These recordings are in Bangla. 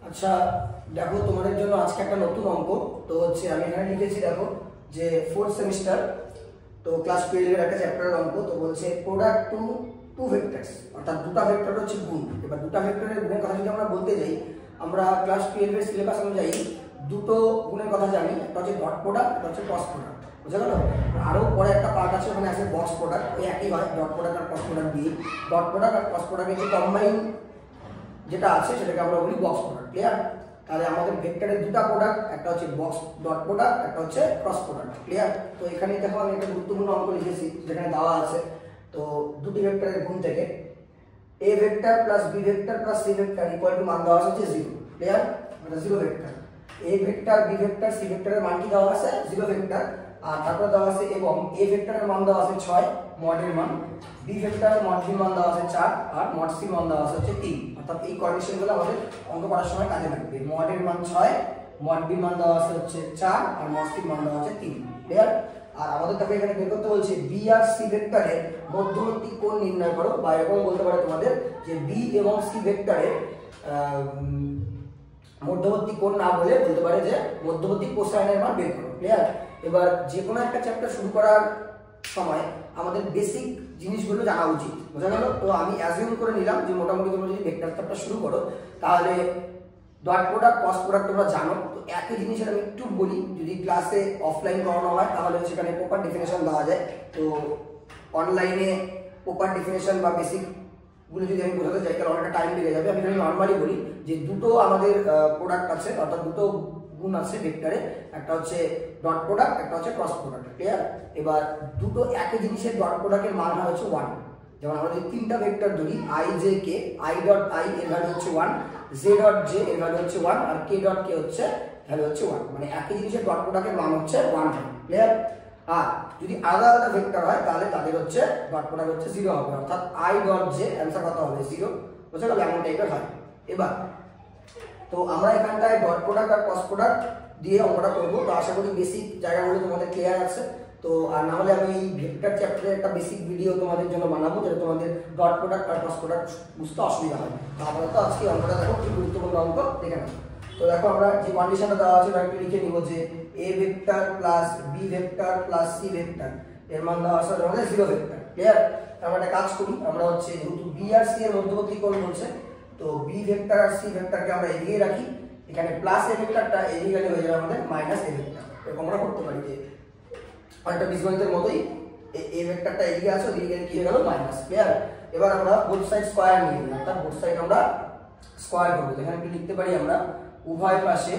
আচ্ছা দেখো, তোমাদের জন্য আজকে একটা নতুন অঙ্ক। তো হচ্ছে আমি এখানে লিখেছি, দেখো যে ফোর্থ সেমিস্টার, তো ক্লাস 12 এর একটা চ্যাপ্টারের অঙ্ক। তো বলছে প্রোডাক্ট টু টু ভেক্টরস, অর্থাৎ দুটো ভেক্টর হচ্ছে গুণ। এবার দুটো ভেক্টরের গুণের কথা যদি আমরা বলতে যাই, আমরা ক্লাস 12 এর সিলেবাস অনুযায়ী দুটো গুণের কথা জানি, একটা হচ্ছে ডট প্রোডাক্ট, একটা হচ্ছে ক্রস প্রোডাক্ট। বুঝা গেল? আরও পরে একটা পার্ট আছে, ওখানে আছে বক্স প্রোডাক্ট। ওই একই হয়, ডট প্রোডাক্ট আর ক্রস প্রোডাক্ট দিয়ে। ডট প্রোডাক্ট আর ক্রস প্রোডাক্টের যে কম্বাইন যেটা আছে সেটাকে আমরা বলি বক্স প্রোডাক্ট। ক্লিয়ার? তাহলে আমাদের ভেক্টরের দুটো প্রোডাক্ট, একটা হচ্ছে বক্স ডট প্রোডাক্ট, একটা হচ্ছে ক্রস প্রোডাক্ট। ক্লিয়ার? তো এখানে দেখো আমি একটা গুরুত্বপূর্ণ অঙ্ক লিখেছি, যেখানে দেওয়া আছে তো দুটি ভেক্টরের গুণ থেকে A vector plus B vector plus C vector equal to মান দেওয়া আছে 0। ক্লিয়ার? মানে 0 vector. A vector B vector C ভেক্টরের মান কি দেওয়া আছে? 0 ভেক্টর। আর তারপর দেওয়া আছে এবং এ ভেক্টরের মান দেওয়া আছে 6 মডের মান, বি ভেক্টরের মড বি মান দেওয়া আছে 4 আর মড সি মান দেওয়া আছে 3। অর্থাৎ এই কন্ডিশনগুলো আমাদের অঙ্ক করার সময় কাজে লাগবে। মডের মান 6, মড বি মান দেওয়া আছে 4 আর মড সি মান দেওয়া আছে 3। ক্লিয়ার? আর আমাদের তাকে এখানে বের করতে বলছে বি আর সি ভেক্টরের মধ্যবর্তী কোণ নির্ণয় করো, বা এরকম বলতে পারে তোমাদের যে বি এবং সি ভেক্টরের মধ্যবর্তী কোণ না বলে বলতে পারে যে মধ্যবর্তী কোসাইনের মান বের করো। ক্লিয়ার? এবার যে কোনো একটা চ্যাপ্টার শুরু করার সময় আমাদের বেসিক জিনিসগুলো জানা উচিত। বোঝা গেল? তো আমি অ্যাজিউম করে নিলাম যে মোটামুটি তোমরা যদি ভেক্টর চ্যাপ্টার শুরু করো তাহলে ডট প্রোডাক্ট ক্রস প্রোডাক্ট তোমরা জানো। তো একই জিনিসের আমি একটু বলি, যদি ক্লাসে অফলাইন করানো হয় তাহলে সেখানে প্রপার ডেফিনেশন দেওয়া যায়। তো অনলাইনে প্রপার ডেফিনেশন বা বেসিক গুলো যদি আমি বোঝাতে চাই তাহলে অনেকটা টাইম লেগে যাবে। আমি এখানে নর্মালি বলি যে দুটো আমাদের প্রোডাক্ট আছে, অর্থাৎ দুটো গুণ আছে ভেক্টরে, একটা হচ্ছে ডট প্রোডাক্ট, একটা হচ্ছে ক্রস প্রোডাক্ট। ক্লিয়ার? এবার দুটো একই জিনিসের ডট প্রোডাক্টের মান হয় হচ্ছে 1। যেমন আমরা যদি তিনটা ভেক্টর ধরি I J K, I dot I এর ভ্যালু হচ্ছে 1, জে ডট জে এর ভ্যালু হচ্ছে 1 আর কে ডট কে হচ্ছে ভ্যালু হচ্ছে 1। মানে একই জিনিসের ডট প্রোডাক্টের মান হচ্ছে 1। ক্লিয়ার? আর যদি আলাদা আলাদা ভেক্টর হয় তাহলে তাদের হচ্ছে ডট প্রোডাক্ট হচ্ছে 0 হবে, অর্থাৎ আই ডট জে অ্যান্সার কত হবে? 0। বুঝা গেল? এমন টাইপের হয়। এবার তো আমরা এখানটায় ডট প্রোডাক্ট আর ক্রস প্রোডাক্ট দিয়ে অঙ্কটা করবো। তো আশা করি বেসিক জায়গাগুলো তোমাদের ক্লিয়ার আছে। তো আর না হলে আমি এই ভেক্টর চ্যাপ্টারে একটা বেসিক ভিডিও তোমাদের জন্য বানাবো, যেটা তোমাদের ডট প্রোডাক্ট আর ক্রস প্রোডাক্ট বুঝতে অসুবিধা হয়। তো আমরা তো আজকে অঙ্কটা দেখো, কি গুরুত্বপূর্ণ অঙ্ক দেখে নাও। তো দেখো আমরা যে কন্ডিশনটা দেওয়া আছে একটু লিখে নিব যে A vector plus B vector plus C vector এর মান দেওয়া আছে আমাদের 0 ভেক্টর। ক্লিয়ার? আমরা একটা কাজ করি, আমরা হচ্ছে যেহেতু বি আর সি এর মধ্যবর্তী কোণ বলছে, তো বি ভেক্টর আর সি ভেক্টরকে আমরা এদিকে রাখি, এখানে প্লাস এ ভেক্টরটা এদিকে গেলে হয়ে যাবে আমাদের মাইনাস এ ভেক্টর। এরকম আমরা করতে পারি যে অনেকটা বীজগণিতের মতোই এ ভেক্টরটা এদিকে আছে, ওদিকে গেলে কি হয়ে গেল? মাইনাস। ক্লিয়ার? এবার আমরা বোথ সাইড স্কয়ার নিয়ে নিলাম, অর্থাৎ বোথ সাইড আমরা স্কয়ার করব। এখানে কি লিখতে পারি আমরা? উভয় পাশে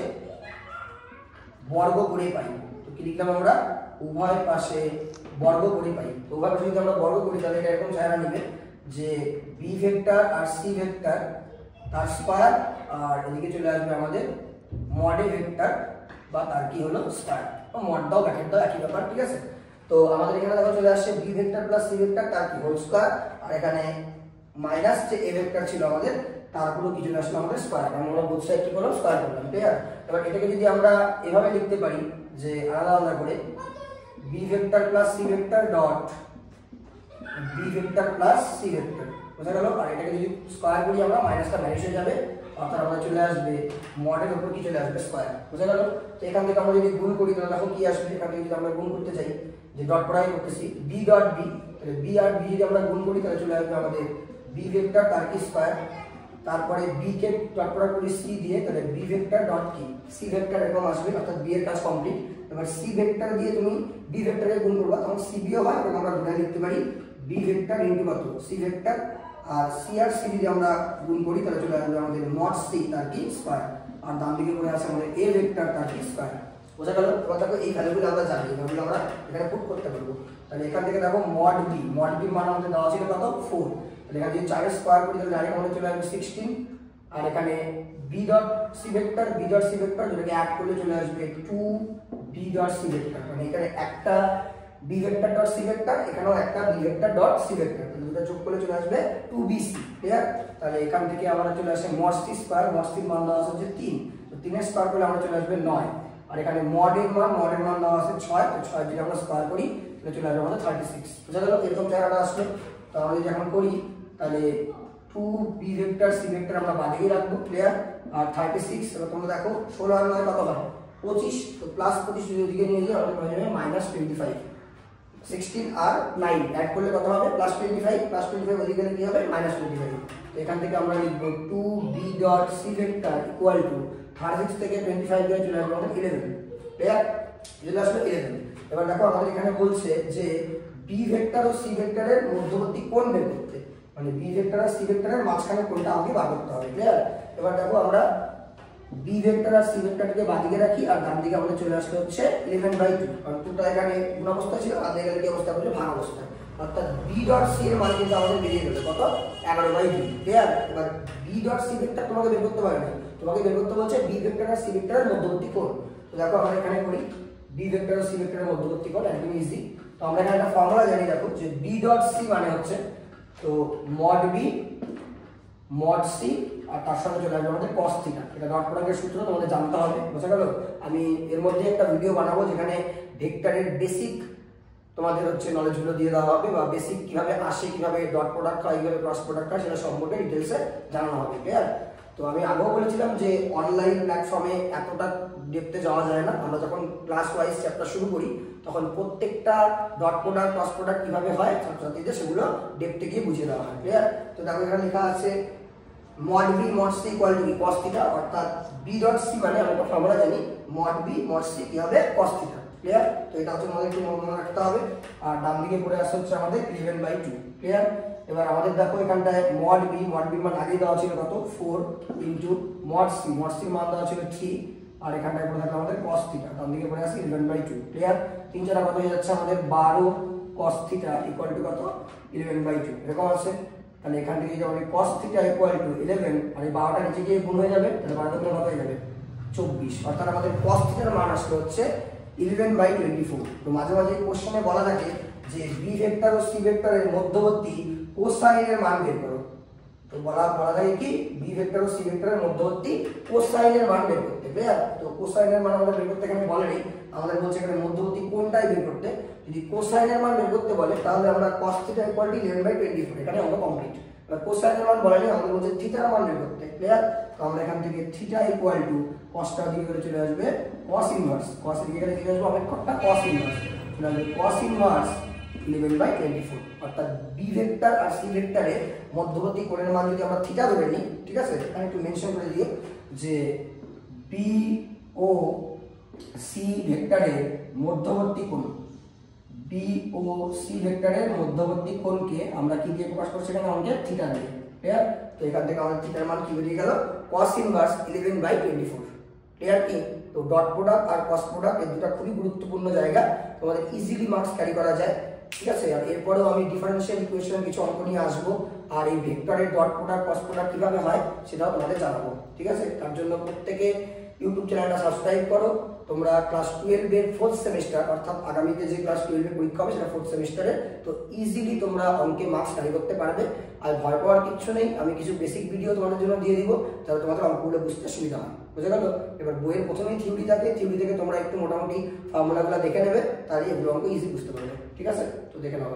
বর্গ করে পাই। তো কি লিখলাম আমরা? উভয় পাশে বর্গ করে পাই। তো উভয় পাশে যদি আমরা বর্গ করি তাহলে এটা এরকম চেহারা নেবে যে বি ভেক্টর আর সি ভেক্টর তার স্কয়ার, আর এদিকে চলে আসবে আমাদের মড এ ভেক্টর বা তার কি হলো স্কয়ার। তো মড দাও ব্র্যাকেট দাও, একই ব্যাপার। ঠিক আছে? তো আমাদের এখানে দেখো চলে আসছে B vector plus C vector তার কি হোল স্কয়ার, আর এখানে মাইনাস যে এ ভেক্টর ছিল আমাদের তারপরে কি চলে আসলো আমাদের স্কয়ার। আমরা বোথ সাইড কি করলাম? স্কয়ার করলাম। ক্লিয়ার? এবার এটাকে যদি আমরা এভাবে লিখতে পারি যে আলাদা আলাদা করে B vector plus C vector dot B vector plus C vector. বুঝা গেল? আর এটাকে যদি স্কয়ার করি আমরা, মাইনাসটা ভ্যানিশ হয়ে যাবে, অর্থাৎ আমরা চলে আসবে মডের উপর কি চলে আসবে? স্কয়ার। বুঝা গেল? তো এখান থেকে আমরা যদি গুণ করি তাহলে দেখো কি আসবে। এখান থেকে যদি আমরা গুণ করতে চাই, যে ডট প্রোডাক্ট করতেছি বি ডট বি, তাহলে বি আর বি যদি আমরা গুণ করি তাহলে চলে আসবে আমাদের বি ভেক্টর তার কি স্কয়ার, তারপরে বি কে ডট প্রোডাক্ট করি সি দিয়ে, তাহলে বি ভেক্টর ডট কি সি ভেক্টর এরকম আসবে, অর্থাৎ বি এর কাজ কমপ্লিট। এবার সি ভেক্টর দিয়ে তুমি বি ভেক্টরে গুণ করবা, তখন সি বিও হয়, এবং আমরা ধরে লিখতে পারি বি ভেক্টর ইনটু কত? C vector. আর সি আর সি যদি আমরা গুণ করি তাহলে চলে আসবে আমাদের মড সি তার কি স্কয়ার, আর ডান দিকে পড়ে আছে আমাদের এ ভেক্টর তার কি স্কয়ার। বোঝা গেল? এবার দেখো এই ভ্যালুগুলো আমরা জানি, এগুলো আমরা এখানে পুট করতে পারবো। তাহলে এখান থেকে দেখো মড বি মান আমাদের দেওয়া ছিল কত? 4। তাহলে এখানে যদি 4 এর স্কয়ার করি তাহলে ডাইরেক্ট আমাদের চলে আসবে 16। আর এখানে বি ডট সি ভেক্টর যেটাকে অ্যাড করলে চলে আসবে 2 বি ডট সি ভেক্টর। মানে এখানে একটা B vector dot C vector, এখানেও একটা B vector dot C vector, দুটো যোগ করলে চলে আসবে 2bc। ক্লিয়ার? তাহলে এখান থেকে আমরা চলে আসে mod C square, mod C মান দেওয়া আছে 3, তো 3 এর স্কয়ার করলে আমরা চলে আসবে 9। আর এখানে মডের মান দেওয়া আছে 6, তো 6 যদি আমরা স্কয়ার করি তাহলে চলে আসবে আমাদের 36। বুঝা গেল? এরকম জায়গাটা আসবে। তো আমরা যদি এখন করি তাহলে 2 বি ভেক্টর সি ভেক্টর আমরা বাদিকে রাখবো। ক্লিয়ার? আর 36। এবার তোমরা দেখো 16 আর 9 কত হয় 25, তো প্লাস 25 যদি ওদিকে নিয়ে যাই আমাদের হয়ে যাবে -25। 16 আর 9 অ্যাড করলে কত হবে +25, +25 ওদিকে গেলে কি হবে -25। তো এখান থেকে আমরা লিখব 2b.c ভেক্টর ইকুয়াল টু 36 থেকে 25 দিয়ে চলে আসবে আমাদের 11। ক্লিয়ার? চলে আসবে 11। এবার দেখো আমাদের এখানে বলছে যে b ভেক্টর ও c ভেক্টরের মধ্যবর্তী কোণ বের করতে, মানে b ভেক্টর আর c ভেক্টরের মাঝখানে কোণটা আমাকে বার করতে হবে। ক্লিয়ার? এবার দেখো আমরা b ভেক্টর আর c ভেক্টরকে বাদিকে রাখি আর ডান দিকে আমাদের চলে আসলে হচ্ছে 11/2, কারণ 2টা এখানে গুণ অবস্থা ছিল আর এখানে কি অবস্থা হচ্ছে ভাগ অবস্থা, অর্থাৎ b ডট c এর মান কিন্তু আমাদের বেরিয়ে গেল কত 11/2। ক্লিয়ার? এবার b ডট c ভেক্টর তোমাকে বের করতে পারে না, তোমাকে বের করতে বলছে b ভেক্টর আর c ভেক্টরের মধ্যবর্তী কোণ। তো দেখো আমরা এখানে করি b ভেক্টর আর c ভেক্টরের মধ্যবর্তী কোণ একদম ইজি। তো আমরা এখানে একটা ফর্মুলা জানি, দেখো যে b ডট c মানে হচ্ছে তো mod b mod c আর তার সঙ্গে চলে আসবে আমাদের cos থিটা। এটা ডট প্রোডাক্টের সূত্র তোমাদের জানতে হবে, বুঝা গেল? আমি এর মধ্যে একটা ভিডিও বানাবো যেখানে ভেক্টরের বেসিক তোমাদের হচ্ছে নলেজগুলো দিয়ে দেওয়া হবে, বা বেসিক কিভাবে আসে, কিভাবে ডট প্রোডাক্ট হয়, কিভাবে ক্রস প্রোডাক্ট হয় সেটা সম্পর্কে ডিটেলসে জানানো হবে। ক্লিয়ার? তো আমি আগেও বলেছিলাম যে অনলাইন প্ল্যাটফর্মে এতটা ডেপথে যাওয়া যায় না। আমরা যখন ক্লাস ওয়াইজ চ্যাপ্টার শুরু করি তখন প্রত্যেকটা ডট প্রোডাক্ট ক্রস প্রোডাক্ট কিভাবে হয় ছাত্রছাত্রীদের সেগুলো ডেপথে গিয়ে বুঝিয়ে দেওয়া হয়। ক্লিয়ার? তো দেখো এখানে লেখা আছে mod b mod c equal to cos theta, অর্থাৎ b ডট c মানে আমরা ফর্মুলা জানি mod b mod c কি হবে cos থিটা। ক্লিয়ার? তো এটা হচ্ছে আমাদের একটু মনে রাখতে হবে। আর ডান দিকে পড়ে আসছে হচ্ছে আমাদের 11/2। ক্লিয়ার? এবার আমাদের দেখো এখানটায় mod b মান আগে দেওয়া ছিল কত 4 ইনটু mod c মান দেওয়া ছিল 3, আর এখানটায় পড়ে থাকলো আমাদের cos থিটা, ডান দিকে পড়ে আসছে 11/2। ক্লিয়ার? 3 4 কত হয়ে যাচ্ছে আমাদের 12 cos থিটা ইকুয়াল টু কত 11/2 এরকম আছে। তাহলে এখান থেকে যদি আমরা cos থিটা ইকুয়াল টু 11 আর এই 12টা নিচে গিয়ে গুণ হয়ে যাবে, তাহলে 12টা গুণ কত হয়ে যাবে 24, অর্থাৎ আমাদের cos থিটার মান আসলে হচ্ছে 11/24। তো মাঝে মাঝে কোশ্চেনে বলা থাকে যে b ভেক্টর ও c ভেক্টরের মধ্যবর্তী কোসাইনের মান বের করো। তো বলা থাকে কি b ভেক্টর ও c ভেক্টরের মধ্যবর্তী কোসাইনের মান বের করতে। ক্লিয়ার? তো কোসাইনের মান আমাদের বের করতে এখানে বলেনি, আমাদের বলছে এখানে মধ্যবর্তী কোণটাই বের করতে। যদি কোসাইনের মান বের করতে বলে তাহলে আমরা cos থিটা ইকুয়াল টু 11/24, এখানে অঙ্ক কমপ্লিট। এবার কোসাইনের মান বলেনি, আমাদের বলছে থিটার মান বের করতে। ক্লিয়ার? তো আমরা এখান থেকে থিটা ইকুয়াল টু cosটা দিকে করে চলে আসবে cos ইনভার্স, cos এর দিকে চলে আসবে আমাদের কতটা cos ইনভার্স, চলে আসবে cos ইনভার্স 11/24। অর্থাৎ b ভেক্টর আর c ভেক্টরের মধ্যবর্তী কোণের মান যদি আমরা থিটা ধরে নিই, ঠিক আছে, এখানে একটু মেনশন করে দিই যে b ও c ভেক্টরের মধ্যবর্তী কোণ, b ও c ভেক্টরের মধ্যবর্তী কোণকে আমরা কি দিয়ে প্রকাশ করছি এখানে অঙ্কে থিটা দিয়ে। ক্লিয়ার? তো এখান থেকে আমাদের থিটার মান কি বেরিয়ে গেল cos ইনভার্স 11/24। ক্লিয়ার? কি তো ডট প্রোডাক্ট আর cos প্রোডাক্ট এই দুটো খুবই গুরুত্বপূর্ণ জায়গা, তোমাদের ইজিলি মার্কস ক্যারি করা যায়। ঠিক আছে? আর এরপরেও আমি ডিফারেনশিয়াল ইকুয়েশন কিছু অঙ্ক নিয়ে আসবো, আর এই ভেক্টরের ডট প্রোডাক্ট cos প্রোডাক্ট কিভাবে হয় সেটাও তোমাদের জানাবো। ঠিক আছে? তার জন্য প্রত্যেকে ইউটিউব চ্যানেলটা সাবস্ক্রাইব করো। তোমরা ক্লাস 12 এর 4th সেমিস্টার, অর্থাৎ আগামীতে যে ক্লাস 12 এর পরীক্ষা হবে সেটা 4th সেমিস্টারে, তো ইজিলি তোমরা অঙ্কে মার্কস ক্যারি করতে পারবে। আর ভয় পাওয়ার কিছু নেই, আমি কিছু বেসিক ভিডিও তোমাদের জন্য দিয়ে দিব যাতে তোমাদের অঙ্কগুলো বুঝতে সুবিধা হয়। বুঝে গেল? এবার বইয়ের প্রথমেই থিওরি থাকে, থিওরি থেকে তোমরা একটু মোটামুটি ফর্মুলাগুলো দেখে নেবে, তাহলে এগুলো অঙ্ক ইজি বুঝতে পারবে। ঠিক আছে? তো দেখে নাও।